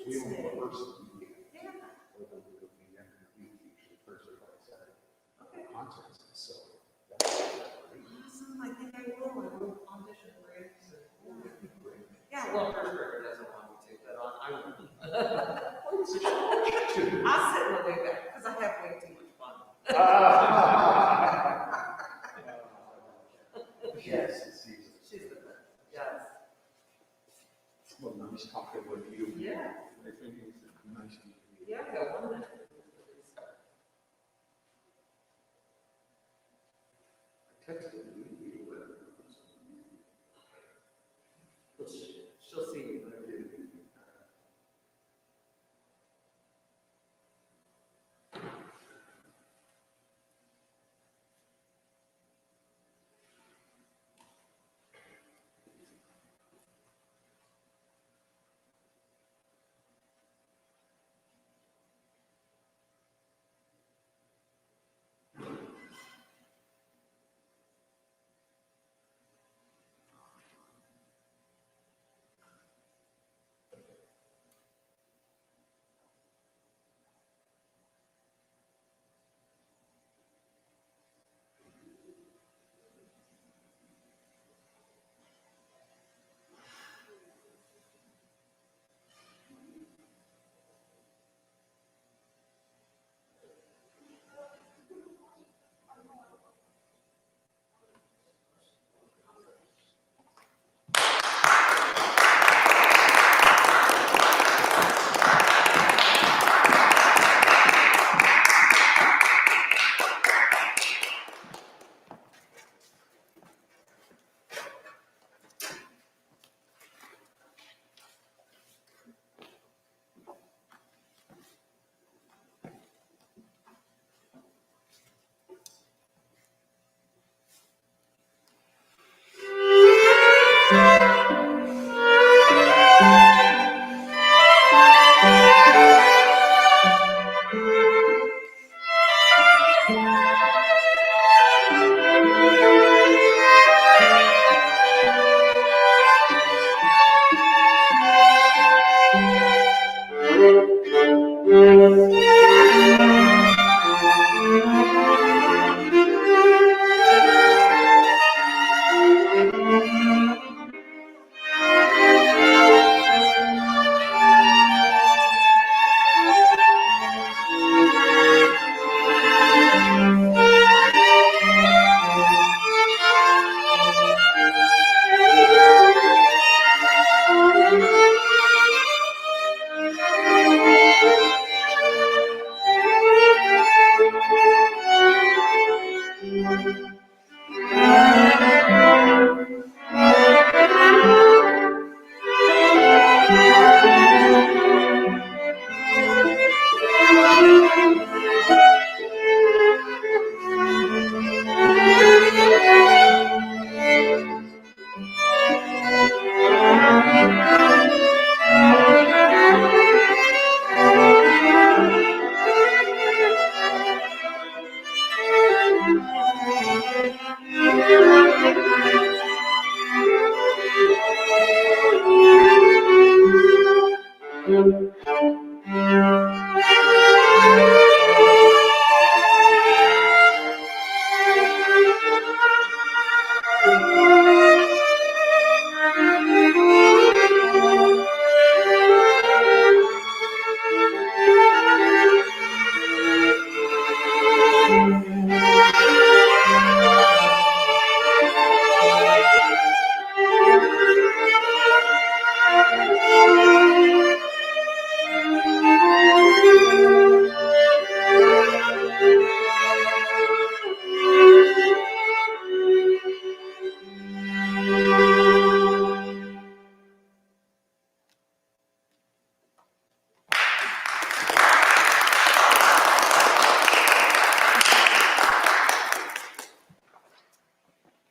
We only Stay. have first weekend. Yeah. Or the weekend of the week, usually Thursday, Friday, Saturday. Okay. Concerts, so that's great. Awesome. I think I will audition for it. That'd be great. Yeah. Well, first grader doesn't want me to take that on. I would. What is it? Shoot. I'll sit in the way back because I have way too much fun. Yes, it's easy. She's the best. Yes. Well, nice talking with you. Yeah. I think it's nice to meet you. Yeah, I got 1 minute. I texted you. She'll see you.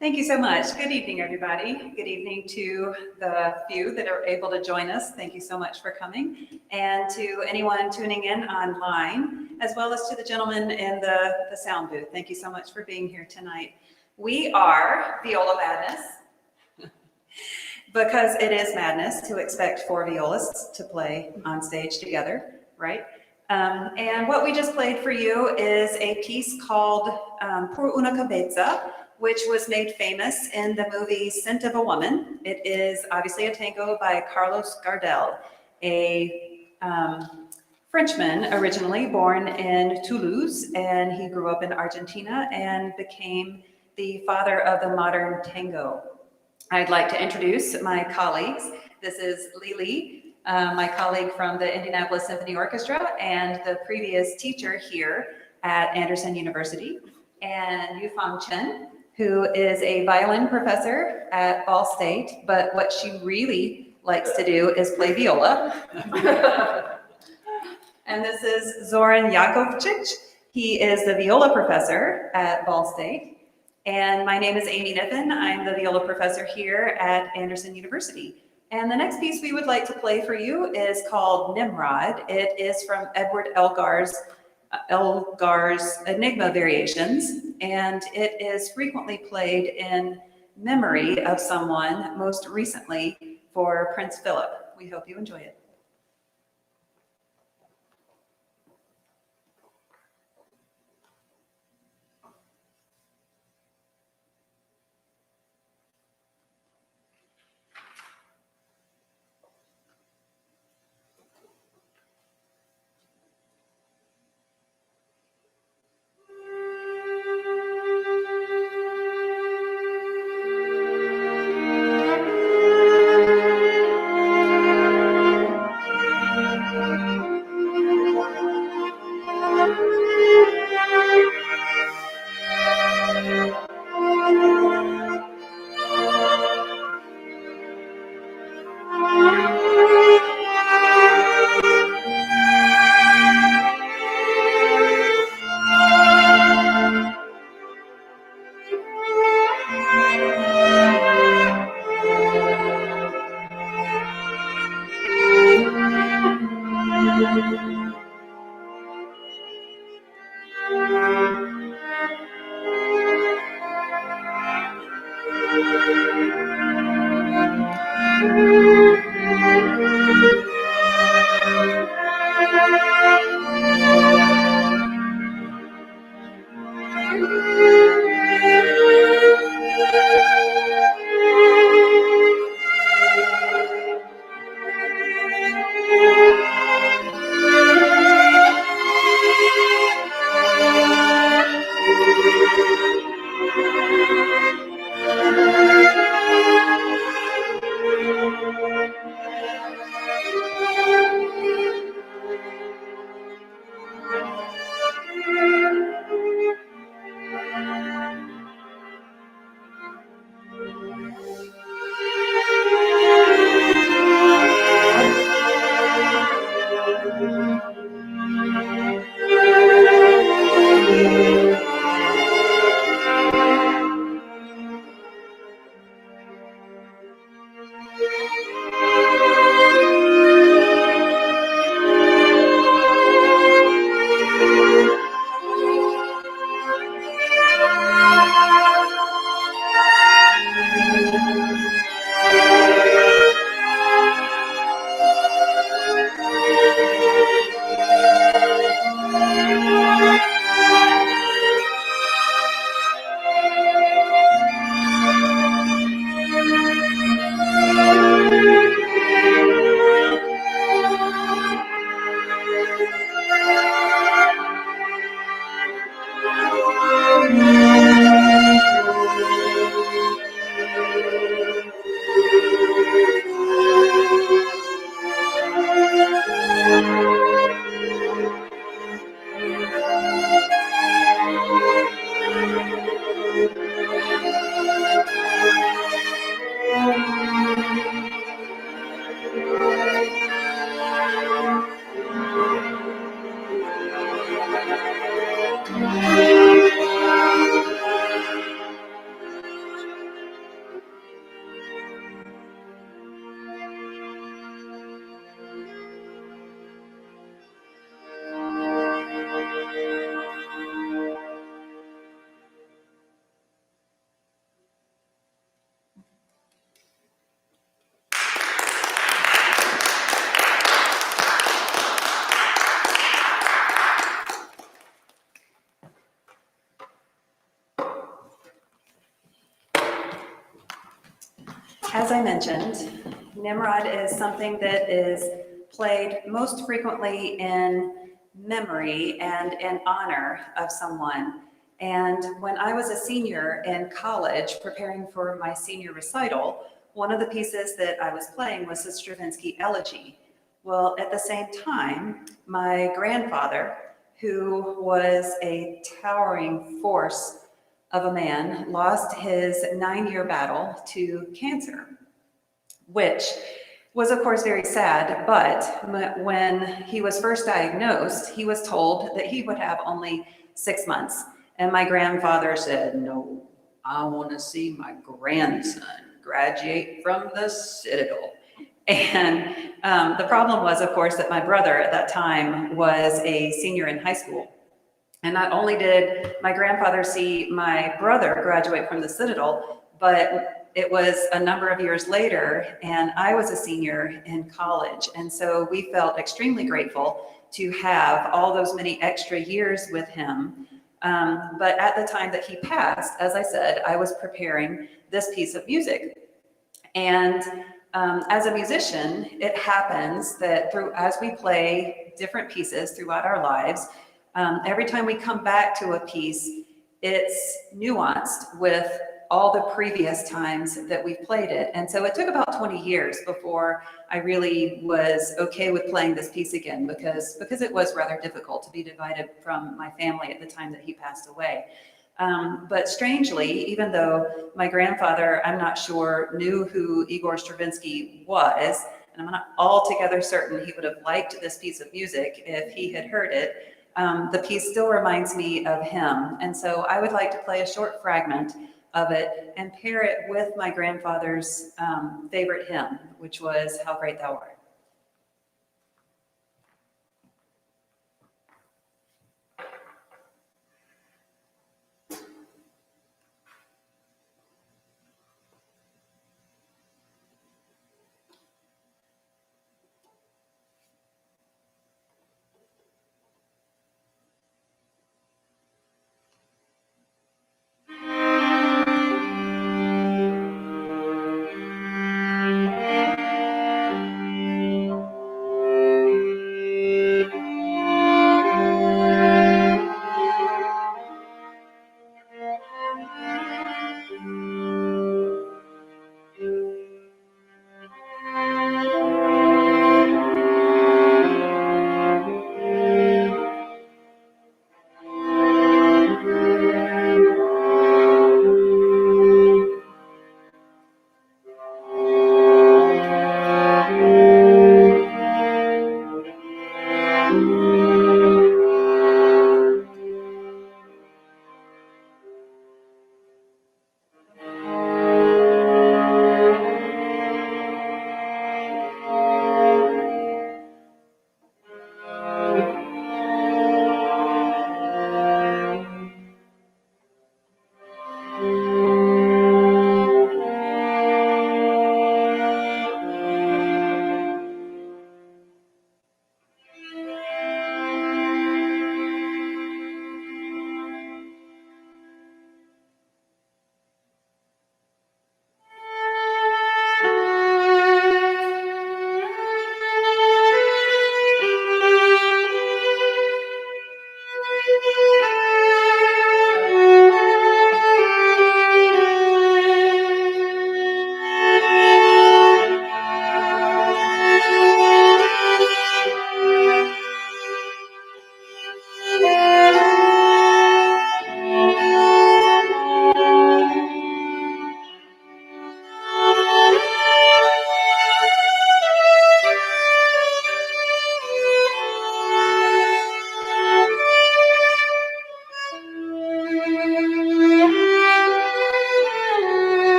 Thank you so much. Good evening, everybody. Good evening to the few that are able to join us. Thank you so much for coming. And to anyone tuning in online, as well as to the gentleman in the sound booth. Thank you so much for being here tonight. We are Viola Madness. because it is madness to expect four violists to play on stage together, right? And what we just played for you is a piece called Por una cabeza, which was made famous in the movie Scent of a Woman. It is obviously a tango by Carlos Gardel, a Frenchman originally born in Toulouse, and he grew up in Argentina and became the father of the modern tango. I'd like to introduce my colleagues. This is Lili, my colleague from the Indianapolis Symphony Orchestra and the previous teacher here at Anderson University, and Yufang Chen, who is a violin professor at Ball State, but what she really likes to do is play viola. And this is Zoran Jakovčić. He is the viola professor at Ball State. And my name is Amy Niffen. I'm the viola professor here at Anderson University. And the next piece we would like to play for you is called Nimrod. It is from Edward Elgar's Enigma Variations, and it is frequently played in memory of someone, most recently for Prince Philip. We hope you enjoy it. As I mentioned, Nimrod is something that is played most frequently in memory and in honor of someone. And when I was a senior in college, preparing for my senior recital, one of the pieces that I was playing was the Stravinsky Elegy. Well, at the same time, my grandfather, who was a towering force of a man, lost his 9-year battle to cancer, which was of course very sad, but when he was first diagnosed, he was told that he would have only 6 months. And my grandfather said, "No, I want to see my grandson graduate from the Citadel." And the problem was, of course, that my brother at that time was a senior in high school. And not only did my grandfather see my brother graduate from the Citadel, but it was a number of years later, and I was a senior in college. And so we felt extremely grateful to have all those many extra years with him. But at the time that he passed, as I said, I was preparing this piece of music. And as a musician, it happens that as we play different pieces throughout our lives, every time we come back to a piece, it's nuanced with all the previous times that we've played it. And so it took about 20 years before I really was okay with playing this piece again, because it was rather difficult to be divided from my family at the time that he passed away. But strangely, even though my grandfather, I'm not sure, knew who Igor Stravinsky was, and I'm not altogether certain he would have liked this piece of music if he had heard it, the piece still reminds me of him. And so I would like to play a short fragment of it and pair it with my grandfather's favorite hymn, which was "How Great Thou Art."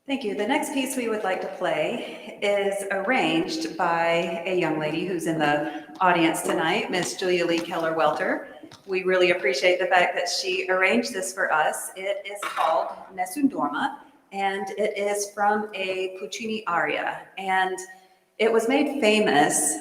Thank you. The next piece we would like to play is arranged by a young lady who's in the audience tonight, Miss Julia Lee Keller-Welter. We really appreciate the fact that she arranged this for us. It is called Nessun Dorma, and it is from a Puccini aria. And it was made famous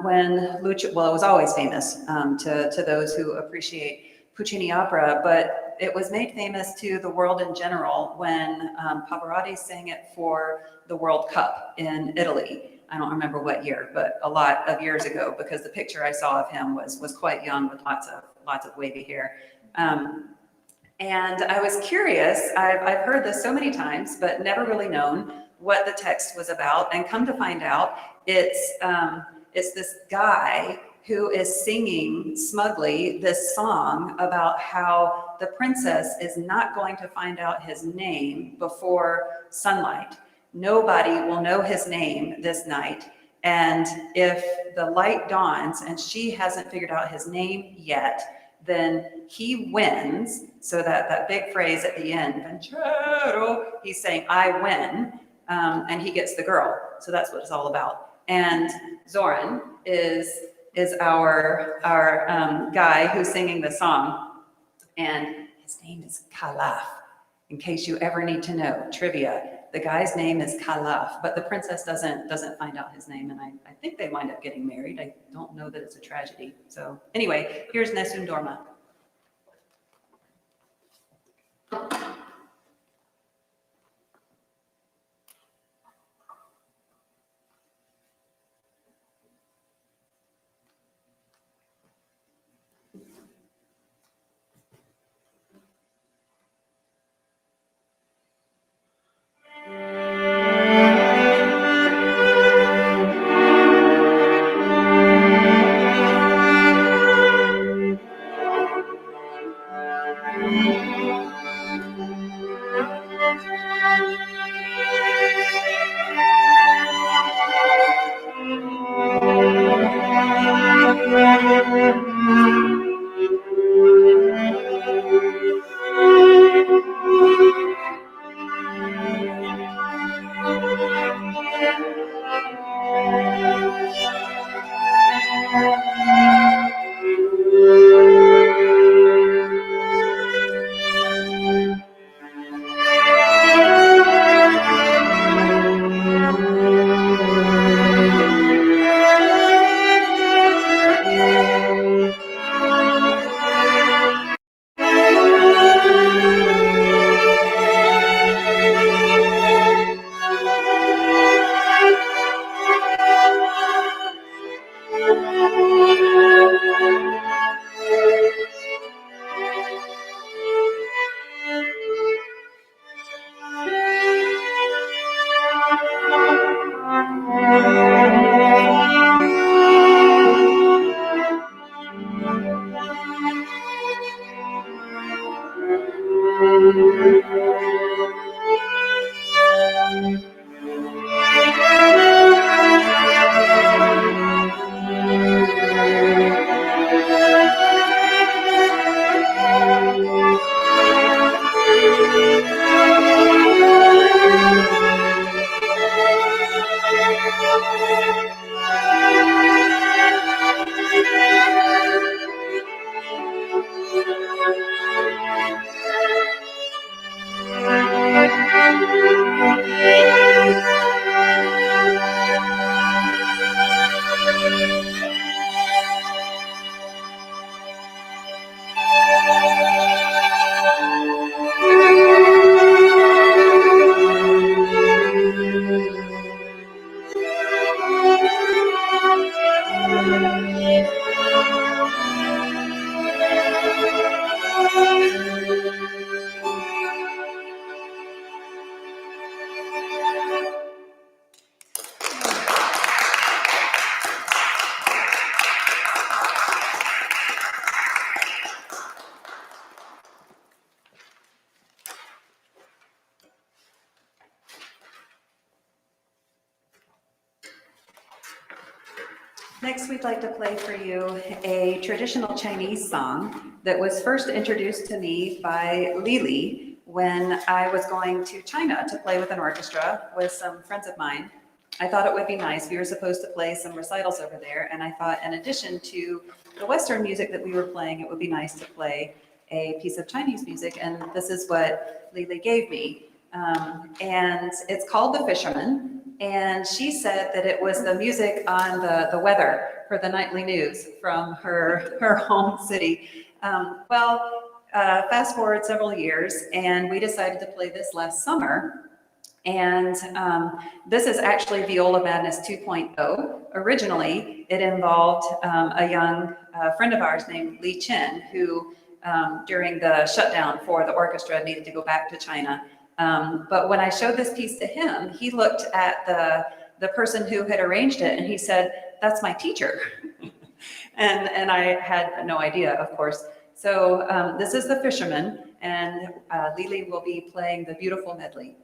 when it was always famous to those who appreciate Puccini opera, but it was made famous to the world in general when Pavarotti sang it for the World Cup in Italy. I don't remember what year, but a lot of years ago, because the picture I saw of him was quite young with lots of wavy hair. And I was curious, I've heard this so many times, but never really known what the text was about. And come to find out, it's this guy who is singing smugly this song about how the princess is not going to find out his name before sunlight. Nobody will know his name this night. And if the light dawns and she hasn't figured out his name yet, then he wins. So that big phrase at the end, Vincero, he's saying, I win, and he gets the girl. So that's what it's all about. And Zoran is our guy who's singing the song, and his name is Kalaf. In case you ever need to know, trivia, the guy's name is Kalaf, but the princess doesn't find out his name, and I think they wind up getting married. I don't know that it's a tragedy. So anyway, here's Nessun Dorma. Next, we'd like to play for you a traditional Chinese song that was first introduced to me by Lili when I was going to China to play with an orchestra with some friends of mine. I thought it would be nice. We were supposed to play some recitals over there, and I thought in addition to the Western music that we were playing, it would be nice to play a piece of Chinese music, and this is what Lily gave me. And it's called The Fisherman, and she said that it was the music on the weather for the nightly news from her home city. Fast forward several years, and we decided to play this last summer. And this is actually Viola Madness 2.0. Originally, it involved a young friend of ours named Li Chen, who during the shutdown for the orchestra needed to go back to China. But when I showed this piece to him, he looked at the person who had arranged it and he said, "That's my teacher." and I had no idea, of course. So this is The Fisherman, and Lily will be playing the beautiful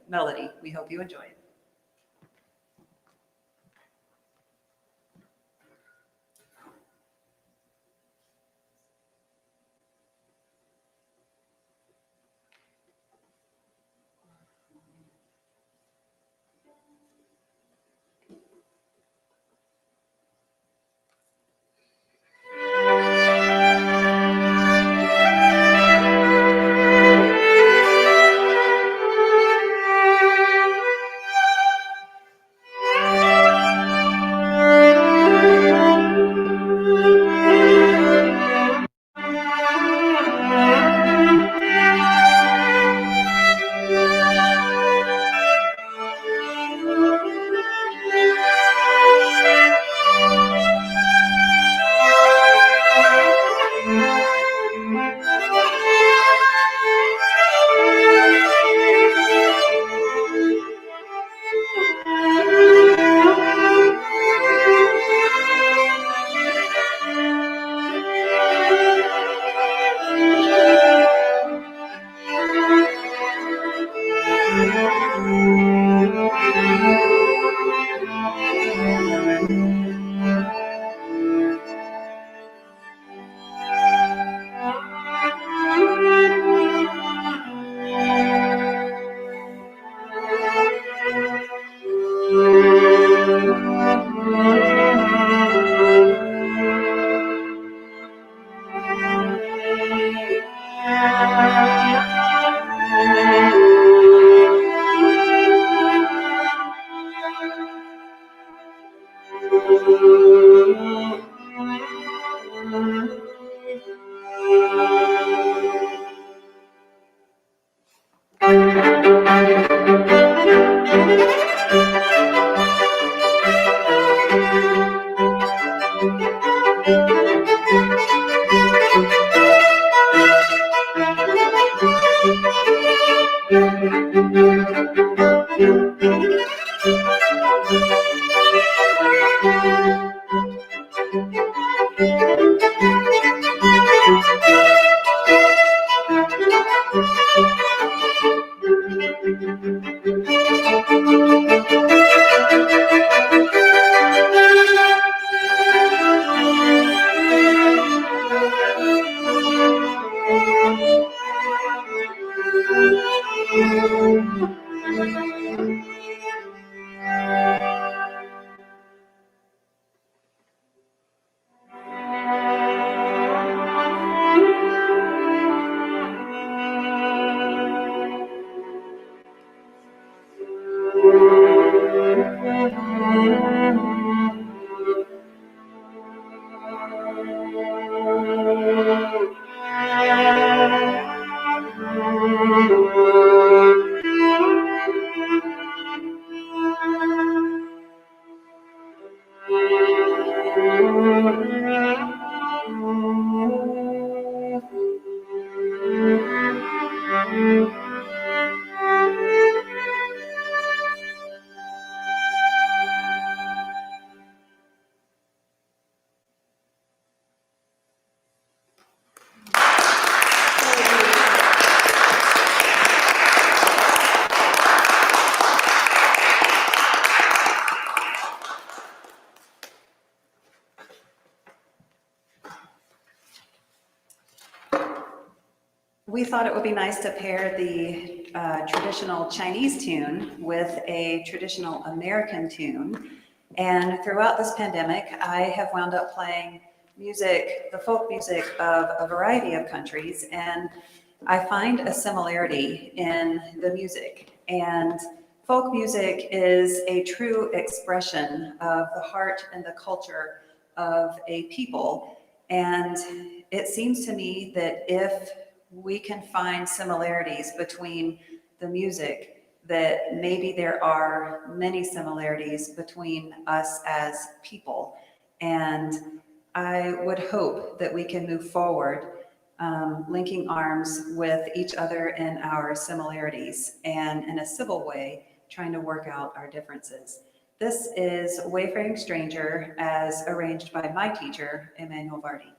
melody. We hope you enjoy it. We thought it would be nice to pair the traditional Chinese tune with a traditional American tune. And throughout this pandemic, I have wound up playing music, the folk music of a variety of countries, and I find a similarity in the music. And folk music is a true expression of the heart and the culture of a people. And it seems to me that if we can find similarities between the music, that maybe there are many similarities between us as people. And I would hope that we can move forward, linking arms with each other in our similarities and in a civil way, trying to work out our differences. This is Wayfaring Stranger as arranged by my teacher, Emmanuel Vardy.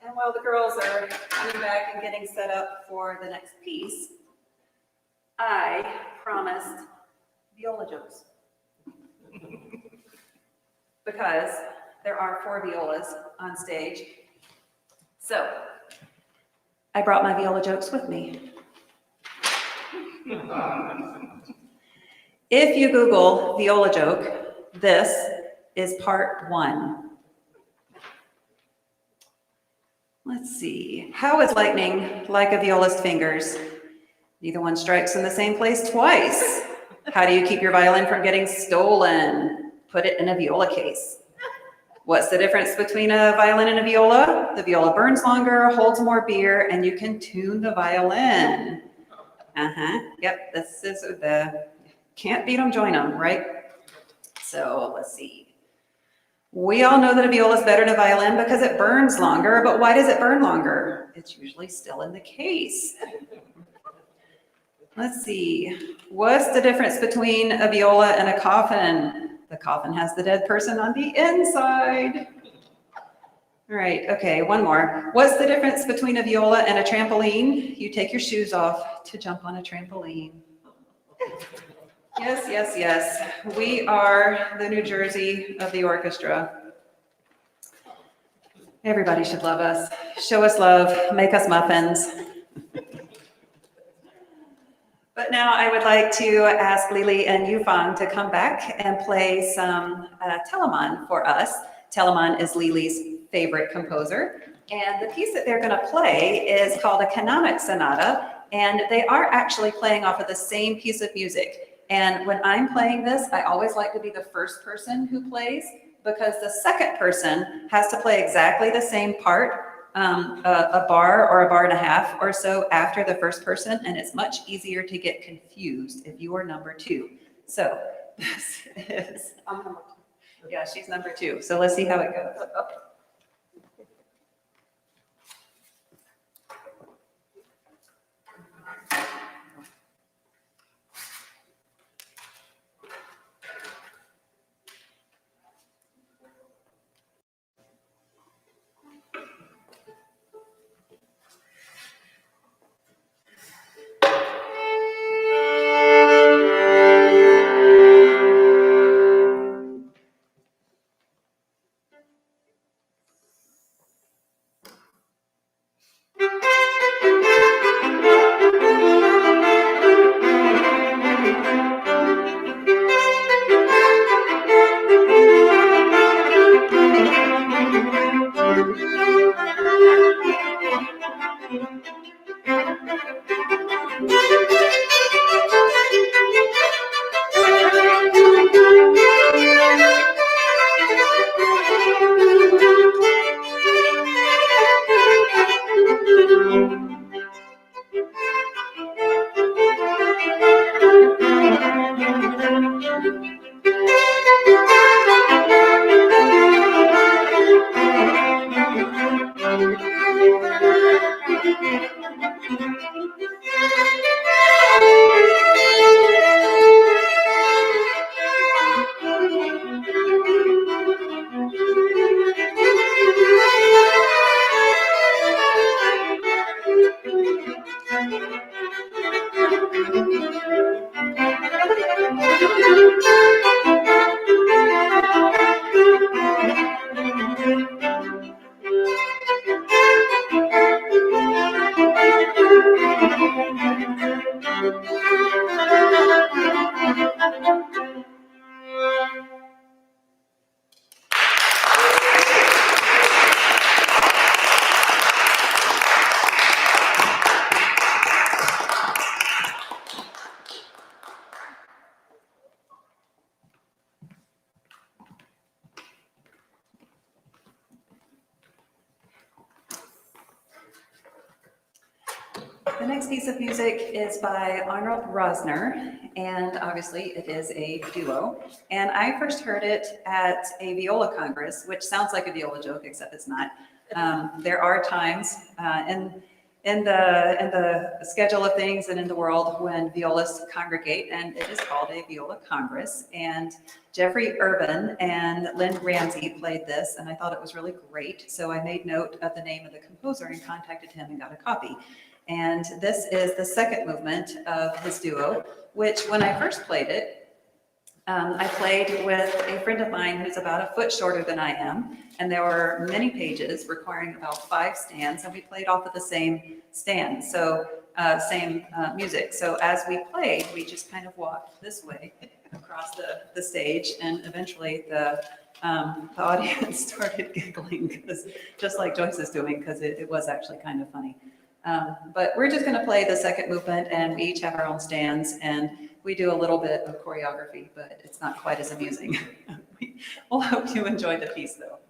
And while the girls are coming back and getting set up for the next piece, I promised viola jokes. Because there are 4 violas on stage, So, I brought my viola jokes with me. If you Google viola joke, this is part 1. Let's see. How is lightning like a viola's fingers? Neither one strikes in the same place twice. How do you keep your violin from getting stolen? Put it in a viola case. What's the difference between a violin and a viola? The viola burns longer, holds more beer, and you can tune the violin. Yep, this is the can't beat them, join them, right? So let's see. We all know that a viola is better than a violin because it burns longer, but why does it burn longer? It's usually still in the case. Let's see. What's the difference between a viola and a coffin? The coffin has the dead person on the inside. All right, okay, one more. What's the difference between a viola and a trampoline? You take your shoes off to jump on a trampoline. Yes, yes, yes. We are the New Jersey of the orchestra. Everybody should love us. Show us love, make us muffins. But now I would like to ask Lili and Yufang to come back and play some Telemann for us. Telemann is Lili's favorite composer. And the piece that they're going to play is called a canonic sonata. And they are actually playing off of the same piece of music. And when I'm playing this, I always like to be the first person who plays because the second person has to play exactly the same part, a bar or a bar and a half or so after the first person, and it's much easier to get confused if you are number 2. So this is, yeah, she's number 2. So let's see how it goes. The next piece of music is by Arnold Rosner, and obviously it is a duo. And I first heard it at a viola congress, which sounds like a viola joke, except it's not. There are times in the schedule of things and in the world when violists congregate, and it is called a viola congress. And Jeffrey Urban and Lynn Ramsey played this, and I thought it was really great. So I made note of the name of the composer and contacted him and got a copy. And this is the second movement of his duo, which when I first played it, I played with a friend of mine who's about a foot shorter than I am, and there were many pages requiring about 5 stands, and we played off of the same stand, so same music. So as we played, we just kind of walked this way across the stage, and eventually the audience started giggling, because just like Joyce is doing, because it was actually kind of funny. But we're just going to play the second movement, and we each have our own stands, and we do a little bit of choreography, but it's not quite as amusing. We'll hope you enjoy the piece, though.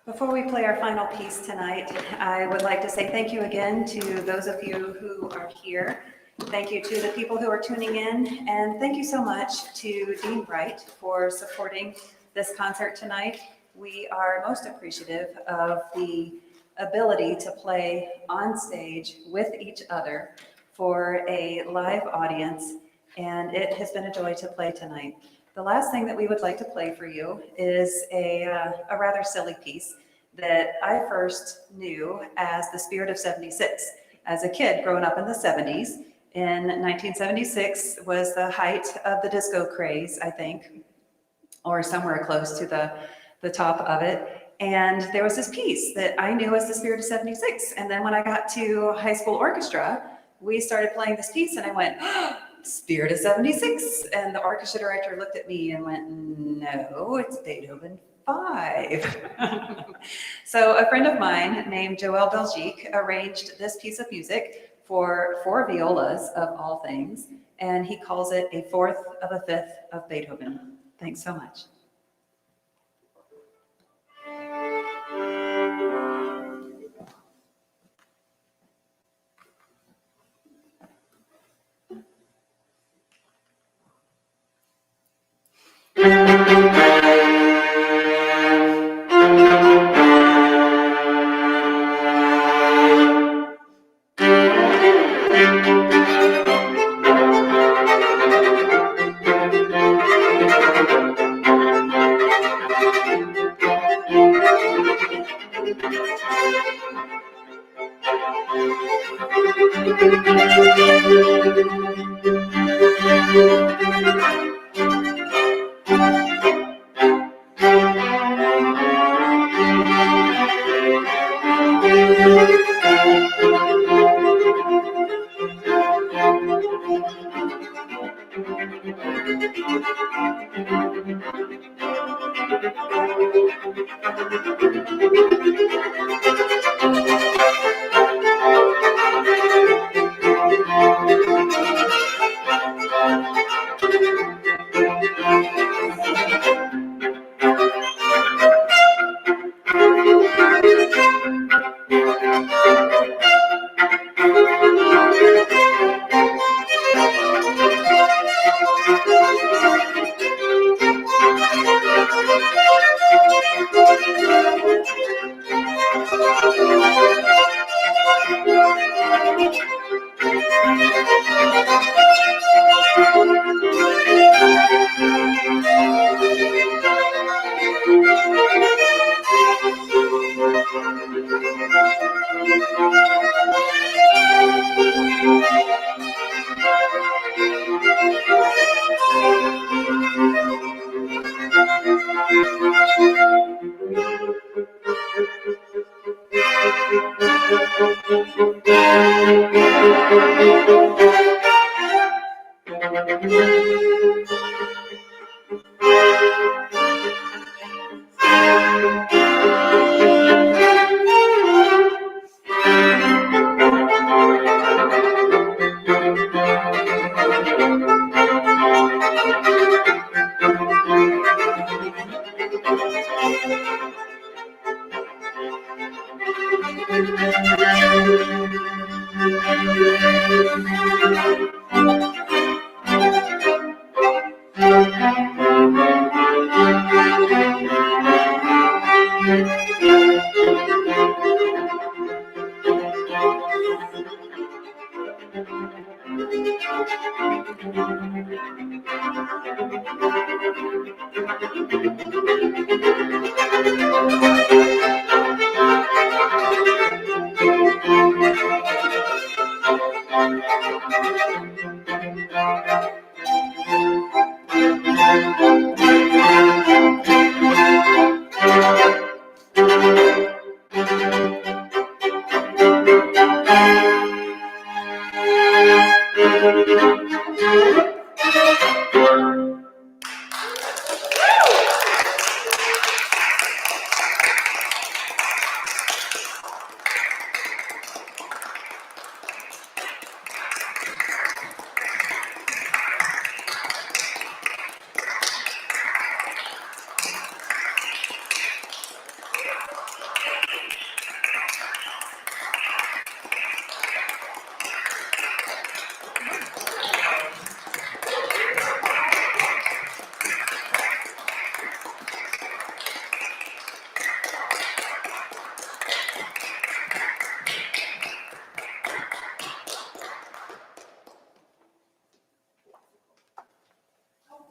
Before we play our final piece tonight, I would like to say thank you again to those of you who are here. Thank you to the people who are tuning in, and thank you so much to Dean Bright for supporting this concert tonight. We are most appreciative of the ability to play on stage with each other for a live audience, and it has been a joy to play tonight. The last thing that we would like to play for you is a rather silly piece that I first knew as the Spirit of 76. As a kid growing up in the 70s, in 1976 was the height of the disco craze, I think. or somewhere close to the top of it. And there was this piece that I knew as the Spirit of 76. And then when I got to high school orchestra, we started playing this piece and I went, oh, Spirit of 76. And the orchestra director looked at me and went, no, it's Beethoven 5. So a friend of mine named Joël Belgique arranged this piece of music for 4 violas of all things. And he calls it a 4th of a 5th of Beethoven. Thanks so much.